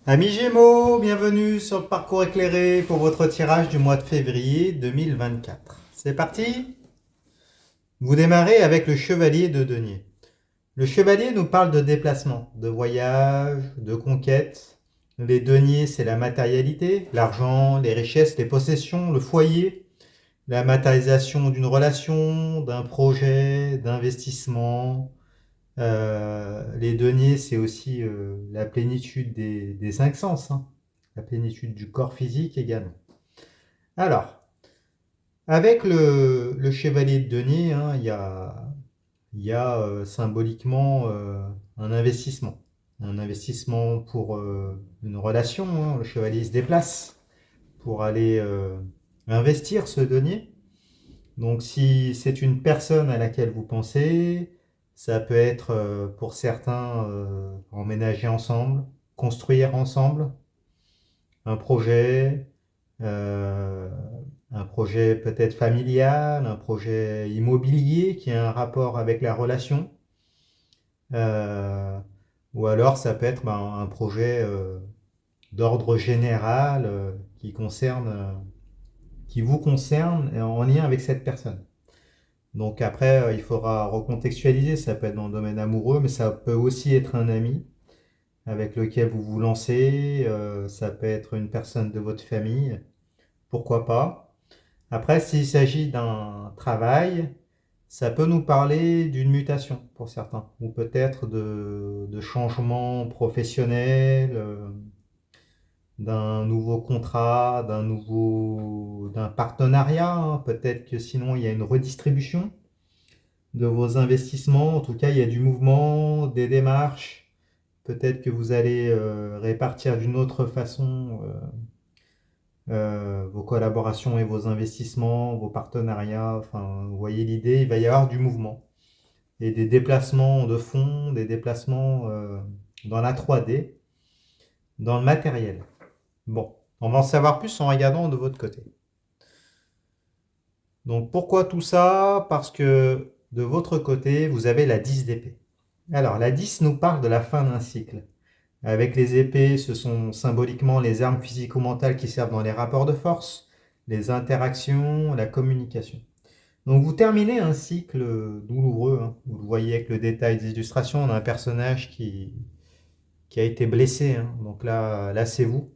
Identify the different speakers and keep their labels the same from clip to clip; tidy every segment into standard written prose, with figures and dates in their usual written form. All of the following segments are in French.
Speaker 1: Amis Gémeaux, bienvenue sur le parcours éclairé pour votre tirage du mois de février 2024. C'est parti. Vous démarrez avec le chevalier de denier. Le chevalier nous parle de déplacement, de voyage, de conquête. Les deniers, c'est la matérialité, l'argent, les richesses, les possessions, le foyer, la matérialisation d'une relation, d'un projet, d'investissement. Les deniers, c'est aussi la plénitude des cinq sens, hein. La plénitude du corps physique également. Alors, avec le chevalier de denier, hein, il y a symboliquement un investissement. Un investissement pour une relation, hein. Le chevalier se déplace pour aller investir ce denier. Donc si c'est une personne à laquelle vous pensez, ça peut être pour certains emménager ensemble, construire ensemble, un projet, euh, un projet peut-être familial, un projet immobilier qui a un rapport avec la relation, euh, ou alors ça peut être un projet d'ordre général qui vous concerne et en lien avec cette personne. Donc après, il faudra recontextualiser, ça peut être dans le domaine amoureux, mais ça peut aussi être un ami avec lequel vous vous lancez, ça peut être une personne de votre famille, pourquoi pas. Après, s'il s'agit d'un travail, ça peut nous parler d'une mutation pour certains, ou peut-être de changements professionnels, d'un nouveau contrat, d'un partenariat, hein. Peut-être que sinon il y a une redistribution de vos investissements. En tout cas, il y a du mouvement, des démarches. Peut-être que vous allez répartir d'une autre façon vos collaborations et vos investissements, vos partenariats. Enfin, vous voyez l'idée, il va y avoir du mouvement. Et des déplacements de fonds, des déplacements dans la 3D, dans le matériel. Bon, on va en savoir plus en regardant de votre côté. Donc pourquoi tout ça? Parce que de votre côté, vous avez la 10 d'épée. Alors, la 10 nous parle de la fin d'un cycle. Avec les épées, ce sont symboliquement les armes physico-mentales qui servent dans les rapports de force, les interactions, la communication. Donc vous terminez un cycle douloureux, hein. Vous le voyez avec le détail des illustrations, on a un personnage qui a été blessé, hein. Donc là c'est vous,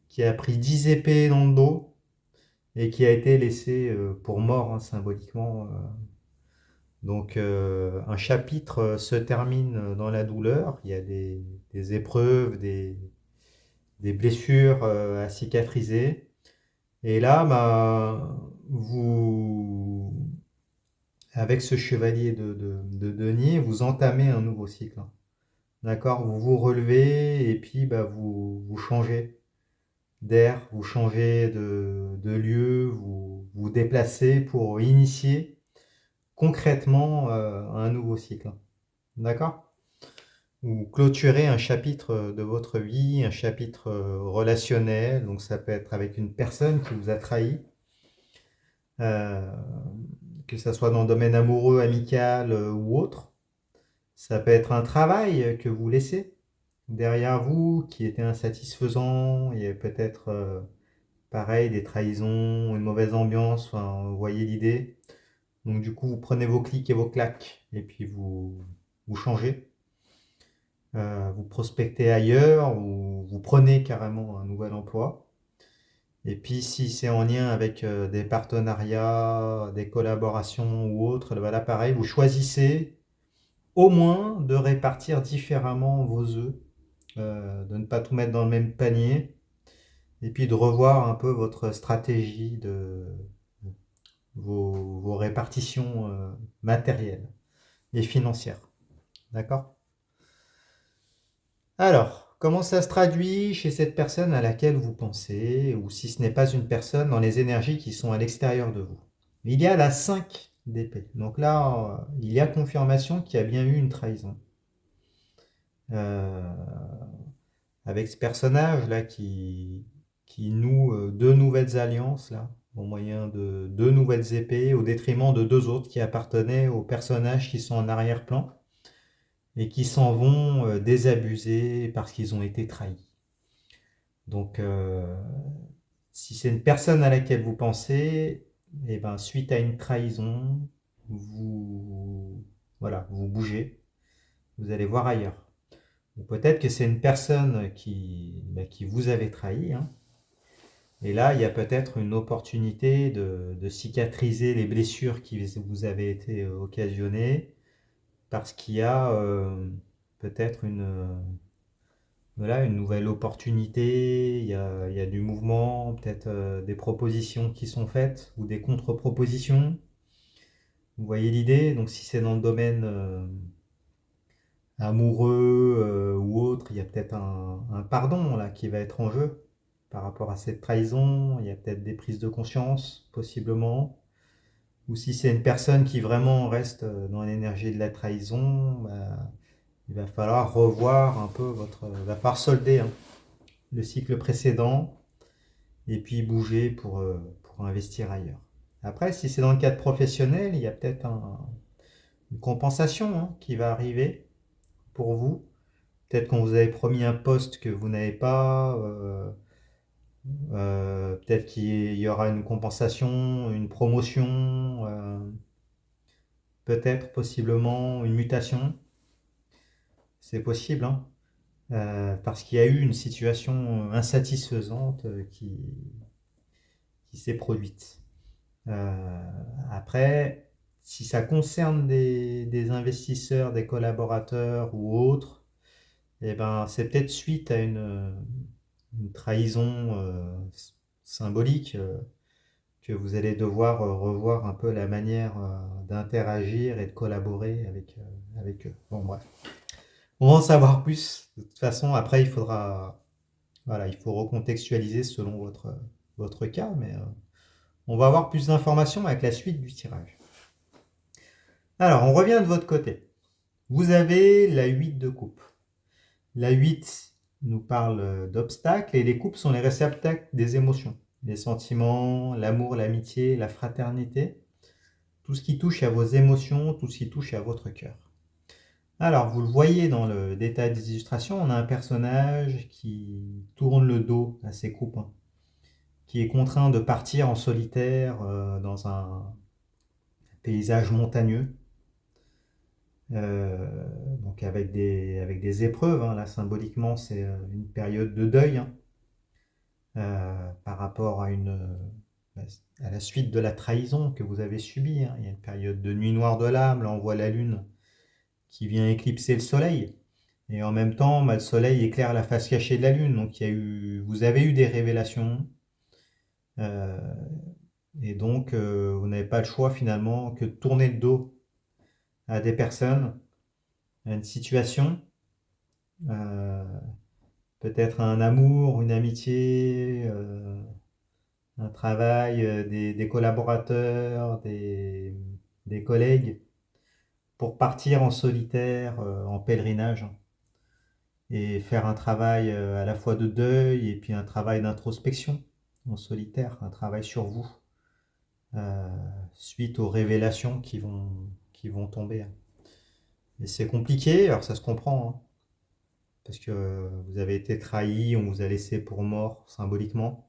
Speaker 1: qui a pris 10 épées dans le dos et qui a été laissé pour mort, hein, symboliquement. Donc un chapitre se termine dans la douleur, il y a des épreuves, des blessures à cicatriser. Et là, avec ce chevalier de denier, vous entamez un nouveau cycle. D'accord. Vous vous relevez et puis vous changez d'air, vous changez de lieu, vous déplacez pour initier concrètement un nouveau cycle. D'accord. Vous clôturez un chapitre de votre vie, un chapitre relationnel, donc ça peut être avec une personne qui vous a trahi, euh, que ce soit dans le domaine amoureux, amical ou autre. Ça peut être un travail que vous laissez derrière vous qui était insatisfaisant, il y a peut-être pareil des trahisons, une mauvaise ambiance, enfin, vous voyez l'idée. Donc du coup vous prenez vos clics et vos claques et puis vous changez. Vous prospectez ailleurs ou vous prenez carrément un nouvel emploi. Et puis si c'est en lien avec des partenariats, des collaborations ou autres, là pareil, vous choisissez au moins de répartir différemment vos œufs, de ne pas tout mettre dans le même panier, et puis de revoir un peu votre stratégie de vos répartitions matérielles et financières. D'accord. Alors, comment ça se traduit chez cette personne à laquelle vous pensez, ou si ce n'est pas une personne, dans les énergies qui sont à l'extérieur de vous? Il y a la 5 d'épée. Donc là, il y a confirmation qu'il y a bien eu une trahison. Euh, avec ce personnage là qui noue deux nouvelles alliances là, au moyen de deux nouvelles épées, au détriment de deux autres qui appartenaient aux personnages qui sont en arrière-plan et qui s'en vont désabusés parce qu'ils ont été trahis. Donc, si c'est une personne à laquelle vous pensez, et ben, suite à une trahison, vous, voilà, vous bougez, vous allez voir ailleurs. Ou peut-être que c'est une personne qui vous avait trahi, hein. Et là, il y a peut-être une opportunité de cicatriser les blessures qui vous avaient été occasionnées, parce qu'il y a peut-être voilà, une nouvelle opportunité, il y a du mouvement, peut-être des propositions qui sont faites ou des contre-propositions. Vous voyez l'idée? Donc si c'est dans le domaine amoureux ou autre, il y a peut-être un pardon là qui va être en jeu par rapport à cette trahison. Il y a peut-être des prises de conscience, possiblement. Ou si c'est une personne qui vraiment reste dans l'énergie de la trahison, bah, il va falloir revoir un peu il va falloir solder, hein, le cycle précédent et puis bouger pour investir ailleurs. Après, si c'est dans le cadre professionnel, il y a peut-être une compensation, hein, qui va arriver pour vous. Peut-être qu'on vous avait promis un poste que vous n'avez pas. Peut-être qu'il y aura une compensation, une promotion, peut-être possiblement une mutation. C'est possible, hein. Parce qu'il y a eu une situation insatisfaisante qui s'est produite. Après, si ça concerne des investisseurs, des collaborateurs ou autres, eh ben, c'est peut-être suite à une trahison symbolique que vous allez devoir revoir un peu la manière d'interagir et de collaborer avec eux. Bon, bref. On va en savoir plus. De toute façon, après, voilà, il faut recontextualiser selon votre cas, mais on va avoir plus d'informations avec la suite du tirage. Alors, on revient de votre côté. Vous avez la 8 de coupe. La 8 nous parle d'obstacles et les coupes sont les réceptacles des émotions. Les sentiments, l'amour, l'amitié, la fraternité, tout ce qui touche à vos émotions, tout ce qui touche à votre cœur. Alors, vous le voyez dans le détail des illustrations, on a un personnage qui tourne le dos à ses coupes, hein, qui est contraint de partir en solitaire dans un paysage montagneux, donc avec des épreuves, hein. Là, symboliquement, c'est une période de deuil, hein, par rapport à la suite de la trahison que vous avez subie, hein. Il y a une période de nuit noire de l'âme, là on voit la lune qui vient éclipser le soleil. Et en même temps, le soleil éclaire la face cachée de la lune. Donc vous avez eu des révélations. euh, et donc, vous n'avez pas le choix finalement que de tourner le dos à des personnes, à une situation, euh, peut-être un amour, une amitié, un travail, des collaborateurs, des collègues, pour partir en solitaire, en pèlerinage, hein, et faire un travail à la fois de deuil et puis un travail d'introspection en solitaire, un travail sur vous, euh, suite aux révélations qui vont tomber. Et c'est compliqué, alors ça se comprend, hein, parce que vous avez été trahi, on vous a laissé pour mort symboliquement,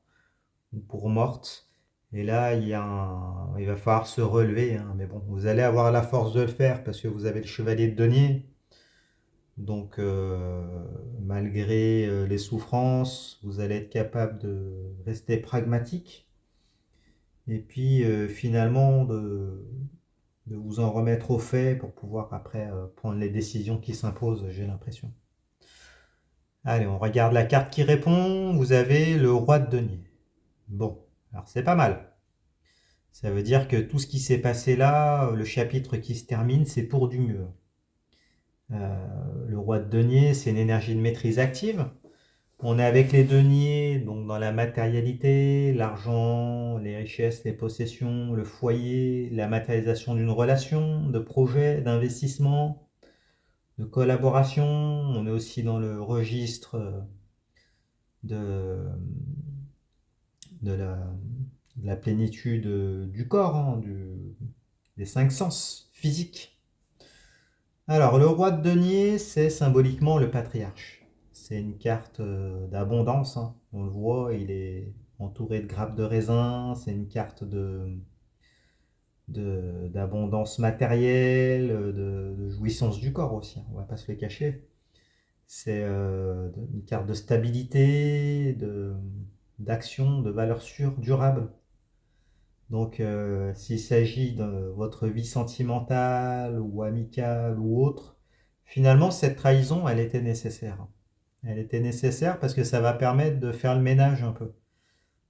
Speaker 1: ou pour morte. Et là, il va falloir se relever, hein, mais bon, vous allez avoir la force de le faire parce que vous avez le chevalier de denier. Donc, malgré les souffrances, vous allez être capable de rester pragmatique et puis finalement de vous en remettre aux faits pour pouvoir après prendre les décisions qui s'imposent, j'ai l'impression. Allez, on regarde la carte qui répond. Vous avez le roi de denier. Bon, alors c'est pas mal. Ça veut dire que tout ce qui s'est passé là, le chapitre qui se termine, c'est pour du mieux. Le roi de denier, c'est une énergie de maîtrise active. On est avec les deniers, donc dans la matérialité, l'argent, les richesses, les possessions, le foyer, la matérialisation d'une relation, de projet, d'investissement, de collaboration. On est aussi dans le registre de, de la plénitude du corps, hein, des cinq sens physiques. Alors, le roi de denier, c'est symboliquement le patriarche. C'est une carte d'abondance, hein. On le voit, il est entouré de grappes de raisin. C'est une carte d'abondance matérielle, de jouissance du corps aussi, hein, on va pas se le cacher. C'est une carte de stabilité, d'action, de valeur sûre, durable. Donc, s'il s'agit de votre vie sentimentale ou amicale ou autre, finalement, cette trahison, elle était nécessaire. Elle était nécessaire parce que ça va permettre de faire le ménage un peu.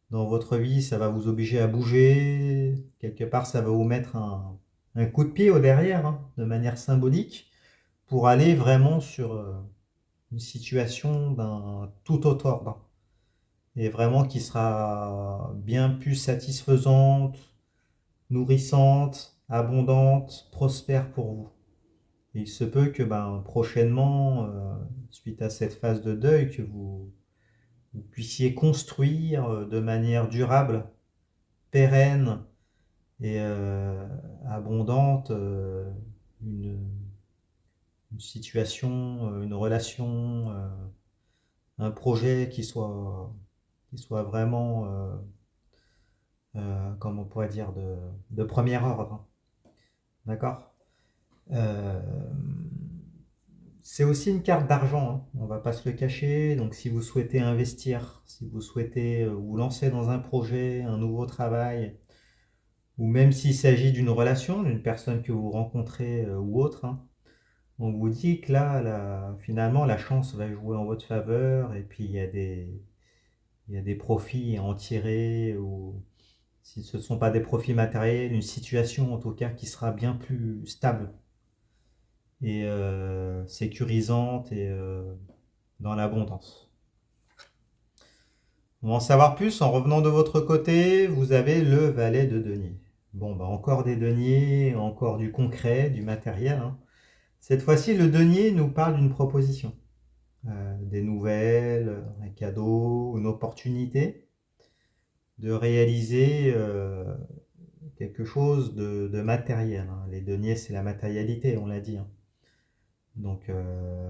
Speaker 1: Dans votre vie, ça va vous obliger à bouger. Quelque part, ça va vous mettre un coup de pied au derrière, hein, de manière symbolique, pour aller vraiment sur une situation d'un tout autre ordre. Et vraiment qui sera bien plus satisfaisante, nourrissante, abondante, prospère pour vous. Et il se peut que prochainement, suite à cette phase de deuil, que vous puissiez construire de manière durable, pérenne et abondante une, une situation, une relation, un projet qui soit vraiment, comme on pourrait dire, de premier ordre. D'accord. Euh, c'est aussi une carte d'argent, hein. On ne va pas se le cacher. Donc si vous souhaitez investir, si vous souhaitez vous lancer dans un projet, un nouveau travail, ou même s'il s'agit d'une relation, d'une personne que vous rencontrez ou autre, hein, on vous dit que là, finalement, la chance va jouer en votre faveur et puis il y a des profits à en tirer, ou si ce ne sont pas des profits matériels, une situation en tout cas qui sera bien plus stable et sécurisante et dans l'abondance. On va en savoir plus en revenant de votre côté. Vous avez le valet de denier. Bon, encore des deniers, encore du concret, du matériel, hein. Cette fois-ci, le denier nous parle d'une proposition, des nouvelles, un cadeau, une opportunité de réaliser quelque chose de matériel, hein. Les deniers, c'est la matérialité, on l'a dit, hein. Donc,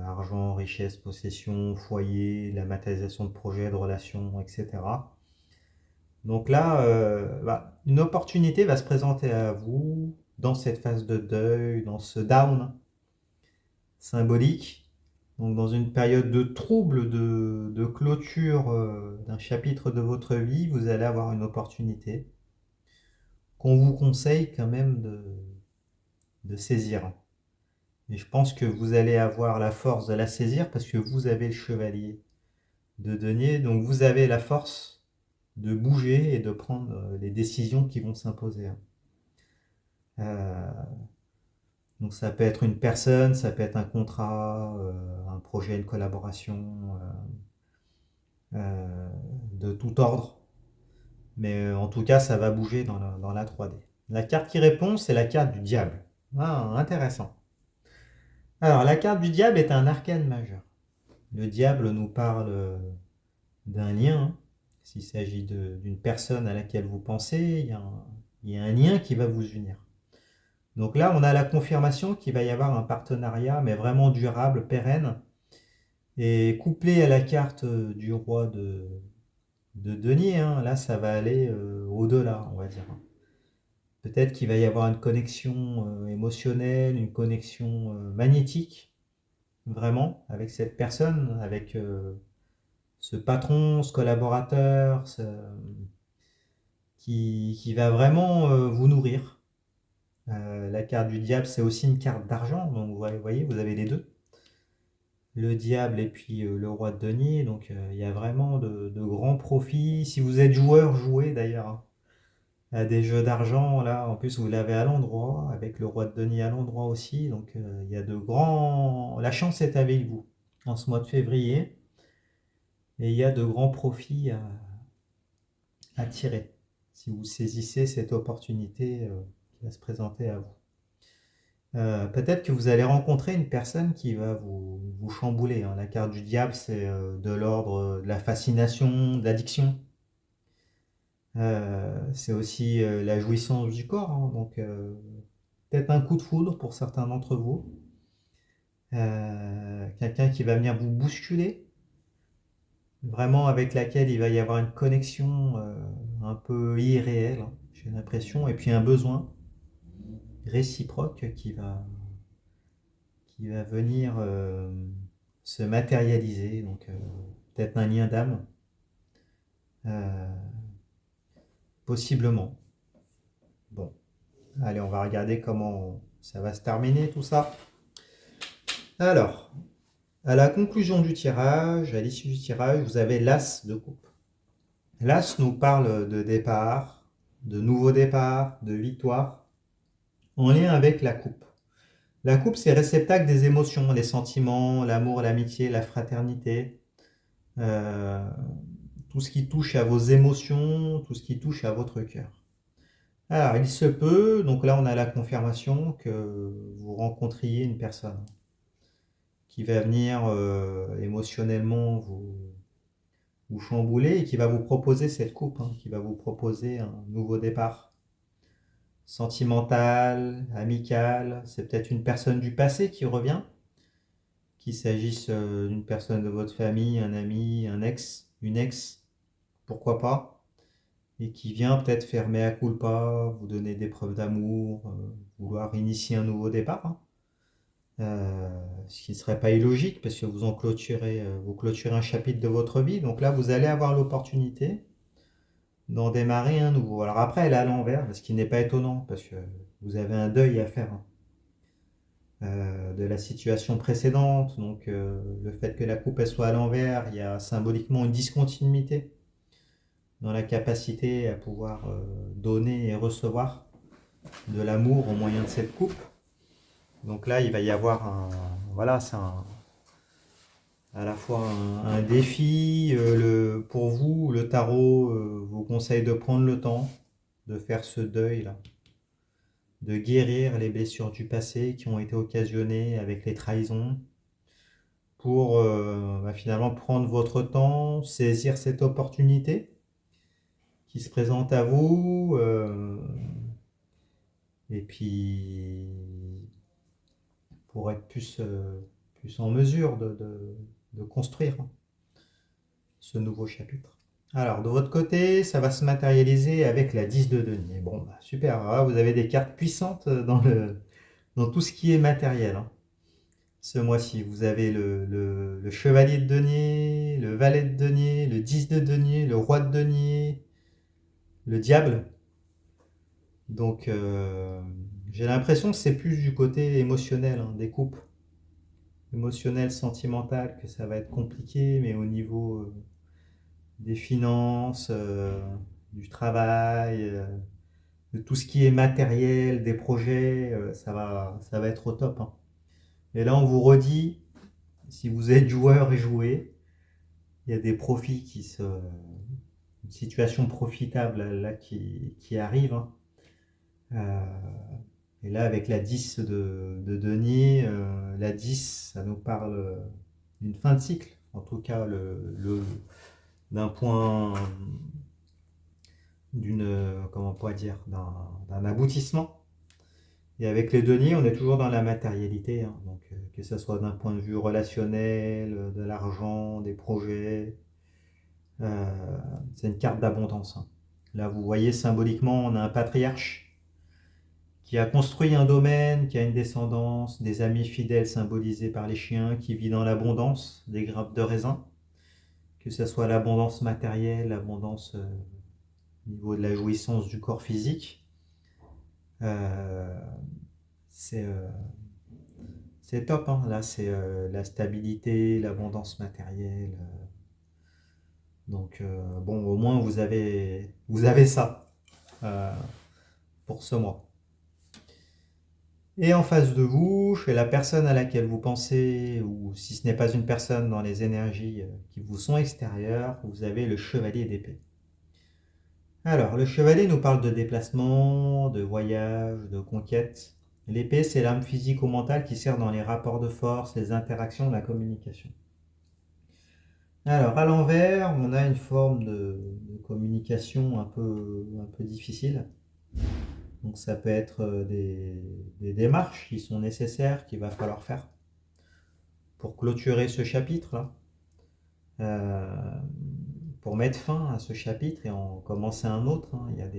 Speaker 1: argent, richesse, possession, foyer, la matérialisation de projets, de relations, etc. Donc là, une opportunité va se présenter à vous dans cette phase de deuil, dans ce down symbolique. Donc dans une période de trouble, de clôture d'un chapitre de votre vie, vous allez avoir une opportunité qu'on vous conseille quand même de saisir. Et je pense que vous allez avoir la force de la saisir parce que vous avez le chevalier de denier, donc vous avez la force de bouger et de prendre les décisions qui vont s'imposer. Euh, donc ça peut être une personne, ça peut être un contrat, un projet, une collaboration de tout ordre. Mais en tout cas, ça va bouger dans la 3D. La carte qui répond, c'est la carte du diable. Ah, intéressant. Alors, la carte du diable est un arcane majeur. Le diable nous parle d'un lien, hein. S'il s'agit d'une personne à laquelle vous pensez, il y a un lien qui va vous unir. Donc là, on a la confirmation qu'il va y avoir un partenariat, mais vraiment durable, pérenne, et couplé à la carte du roi de denier, hein. Là, ça va aller au-delà, on va dire. Peut-être qu'il va y avoir une connexion émotionnelle, une connexion magnétique, vraiment, avec cette personne, avec ce patron, ce collaborateur, qui va vraiment vous nourrir. La carte du diable, c'est aussi une carte d'argent, donc vous voyez, vous avez les deux. Le diable et puis le roi de denier, donc il y a vraiment de grands profits. Si vous êtes joueur, jouez d'ailleurs, hein, à des jeux d'argent, là, en plus vous l'avez à l'endroit, avec le roi de denier à l'endroit aussi, donc il y a de grands... La chance est avec vous en ce mois de février, et il y a de grands profits à tirer, si vous saisissez cette opportunité qui va se présenter à vous. Peut-être que vous allez rencontrer une personne qui va vous chambouler, hein. La carte du diable, c'est de l'ordre de la fascination, de l'addiction. C'est aussi la jouissance du corps, hein. Donc peut-être un coup de foudre pour certains d'entre vous. Quelqu'un qui va venir vous bousculer, vraiment avec laquelle il va y avoir une connexion un peu irréelle, hein, j'ai l'impression, et puis un besoin réciproque qui va venir se matérialiser, donc peut-être un lien d'âme, euh, possiblement. Bon, allez, on va regarder comment ça va se terminer tout ça. Alors, à la conclusion du tirage, à l'issue du tirage, vous avez l'As de coupe. L'As nous parle de départ, de nouveau départ, de victoire, en lien avec la coupe. La coupe, c'est réceptacle des émotions, les sentiments, l'amour, l'amitié, la fraternité, euh, tout ce qui touche à vos émotions, tout ce qui touche à votre cœur. Alors, il se peut, donc là on a la confirmation que vous rencontriez une personne qui va venir émotionnellement vous chambouler et qui va vous proposer cette coupe, hein, qui va vous proposer un nouveau départ sentimental, amical. C'est peut-être une personne du passé qui revient, qu'il s'agisse d'une personne de votre famille, un ami, un ex, une ex, pourquoi pas, et qui vient peut-être faire mea culpa, vous donner des preuves d'amour, vouloir initier un nouveau départ, hein. Ce qui ne serait pas illogique parce que vous clôturez un chapitre de votre vie. Donc là, vous allez avoir l'opportunité d'en démarrer un nouveau. Alors après, elle est à l'envers, ce qui n'est pas étonnant parce que vous avez un deuil à faire, hein, de la situation précédente. Donc le fait que la coupe elle soit à l'envers, il y a symboliquement une discontinuité dans la capacité à pouvoir donner et recevoir de l'amour au moyen de cette coupe. Donc là, il va y avoir voilà, c'est à la fois un défi. Pour vous, le tarot vous conseille de prendre le temps de faire ce deuil-là, de guérir les blessures du passé qui ont été occasionnées avec les trahisons, pour finalement prendre votre temps, saisir cette opportunité qui se présente à vous, et puis pour être plus en mesure de construire ce nouveau chapitre. Alors, de votre côté, ça va se matérialiser avec la 10 de denier. Bon, bah, super, ah, vous avez des cartes puissantes dans tout ce qui est matériel, hein. Ce mois-ci, vous avez le chevalier de denier, le valet de denier, le 10 de denier, le roi de denier, le diable. Donc, j'ai l'impression que c'est plus du côté émotionnel, hein, des coupes. Émotionnel, sentimental, que ça va être compliqué, mais au niveau des finances, du travail, de tout ce qui est matériel, des projets, ça va être au top, hein. Et là, on vous redit, si vous êtes joueur et joué, il y a des profits une situation profitable là qui arrive, hein. Euh, et là, avec la 10 de denier, la 10, ça nous parle d'une fin de cycle, en tout cas d'un point, comment on pourrait dire, d'un aboutissement. Et avec les deniers, on est toujours dans la matérialité, hein. Donc que ce soit d'un point de vue relationnel, de l'argent, des projets, c'est une carte d'abondance, hein. Là, vous voyez symboliquement, on a un patriarche qui a construit un domaine, qui a une descendance, des amis fidèles symbolisés par les chiens, qui vit dans l'abondance des grappes de raisin, que ce soit l'abondance matérielle, l'abondance au niveau de la jouissance du corps physique. Euh, c'est euh, c'est top, hein. Là, c'est la stabilité, l'abondance matérielle. Donc, bon, au moins, vous avez ça euh, pour ce mois. Et en face de vous, chez la personne à laquelle vous pensez, ou si ce n'est pas une personne dans les énergies qui vous sont extérieures, vous avez le chevalier d'épée. Alors, le chevalier nous parle de déplacement, de voyage, de conquête. L'épée, c'est l'arme physique ou mentale qui sert dans les rapports de force, les interactions, la communication. Alors, à l'envers, on a une forme de communication un peu difficile. Donc, ça peut être des démarches qui sont nécessaires, qu'il va falloir faire pour clôturer ce chapitre-là. euh, pour mettre fin à ce chapitre et en commencer un autre. Hein. Il y a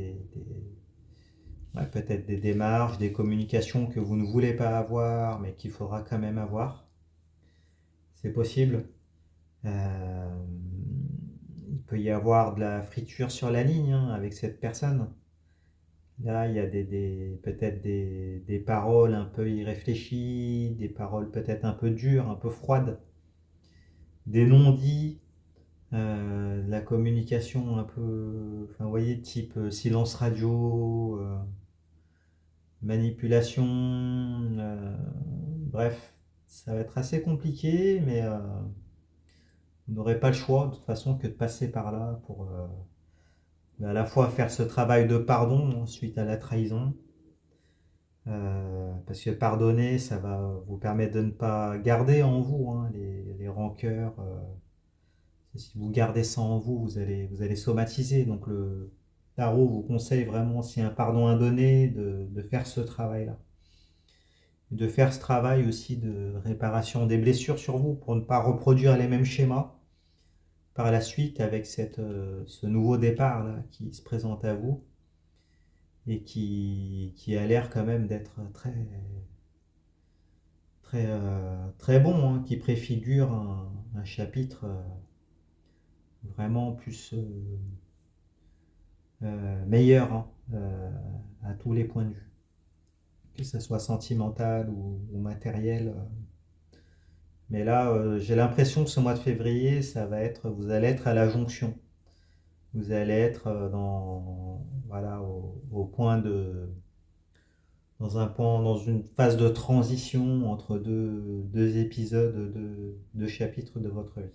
Speaker 1: ouais, peut-être des démarches, des communications que vous ne voulez pas avoir, mais qu'il faudra quand même avoir. C'est possible. Euh, il peut y avoir de la friture sur la ligne hein, avec cette personne. Là, il y a peut-être des paroles un peu irréfléchies, des paroles peut-être un peu dures, un peu froides, des non-dits, de la communication un peu, enfin, vous voyez, type silence radio, manipulation, bref, ça va être assez compliqué, mais vous n'aurez pas le choix de toute façon que de passer par là pour à la fois faire ce travail de pardon suite à la trahison, parce que pardonner, ça va vous permettre de ne pas garder en vous hein, les rancœurs. Si vous gardez ça en vous, vous allez somatiser. Donc le tarot vous conseille vraiment, si un pardon indonné, de faire ce travail-là. De faire ce travail aussi de réparation des blessures sur vous pour ne pas reproduire les mêmes schémas par la suite avec ce nouveau départ là, qui se présente à vous et qui a l'air quand même d'être très bon, hein, qui préfigure un chapitre vraiment plus meilleur hein, à tous les points de vue, que ce soit sentimental ou matériel. Mais là, j'ai l'impression que ce mois de février, vous allez être à la jonction. Vous allez être voilà, au point dans une phase de transition entre deux épisodes, deux chapitres de votre vie.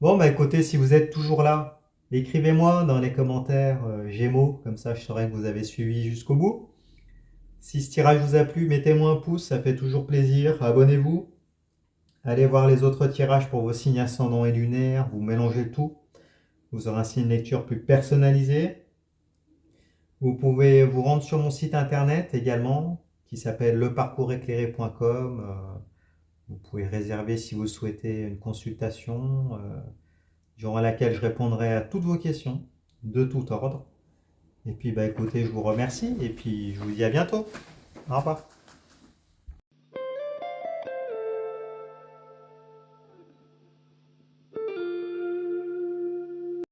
Speaker 1: Bon, bah écoutez, si vous êtes toujours là, écrivez-moi dans les commentaires Gémeaux, comme ça je saurai que vous avez suivi jusqu'au bout. Si ce tirage vous a plu, mettez-moi un pouce, ça fait toujours plaisir. Abonnez-vous. Allez voir les autres tirages pour vos signes ascendants et lunaires, vous mélangez le tout. Vous aurez ainsi une lecture plus personnalisée. Vous pouvez vous rendre sur mon site internet également, qui s'appelle leparcourséclairé.com. Vous pouvez réserver si vous souhaitez une consultation durant laquelle je répondrai à toutes vos questions de tout ordre. Et puis bah écoutez, je vous remercie et puis je vous dis à bientôt. Au revoir.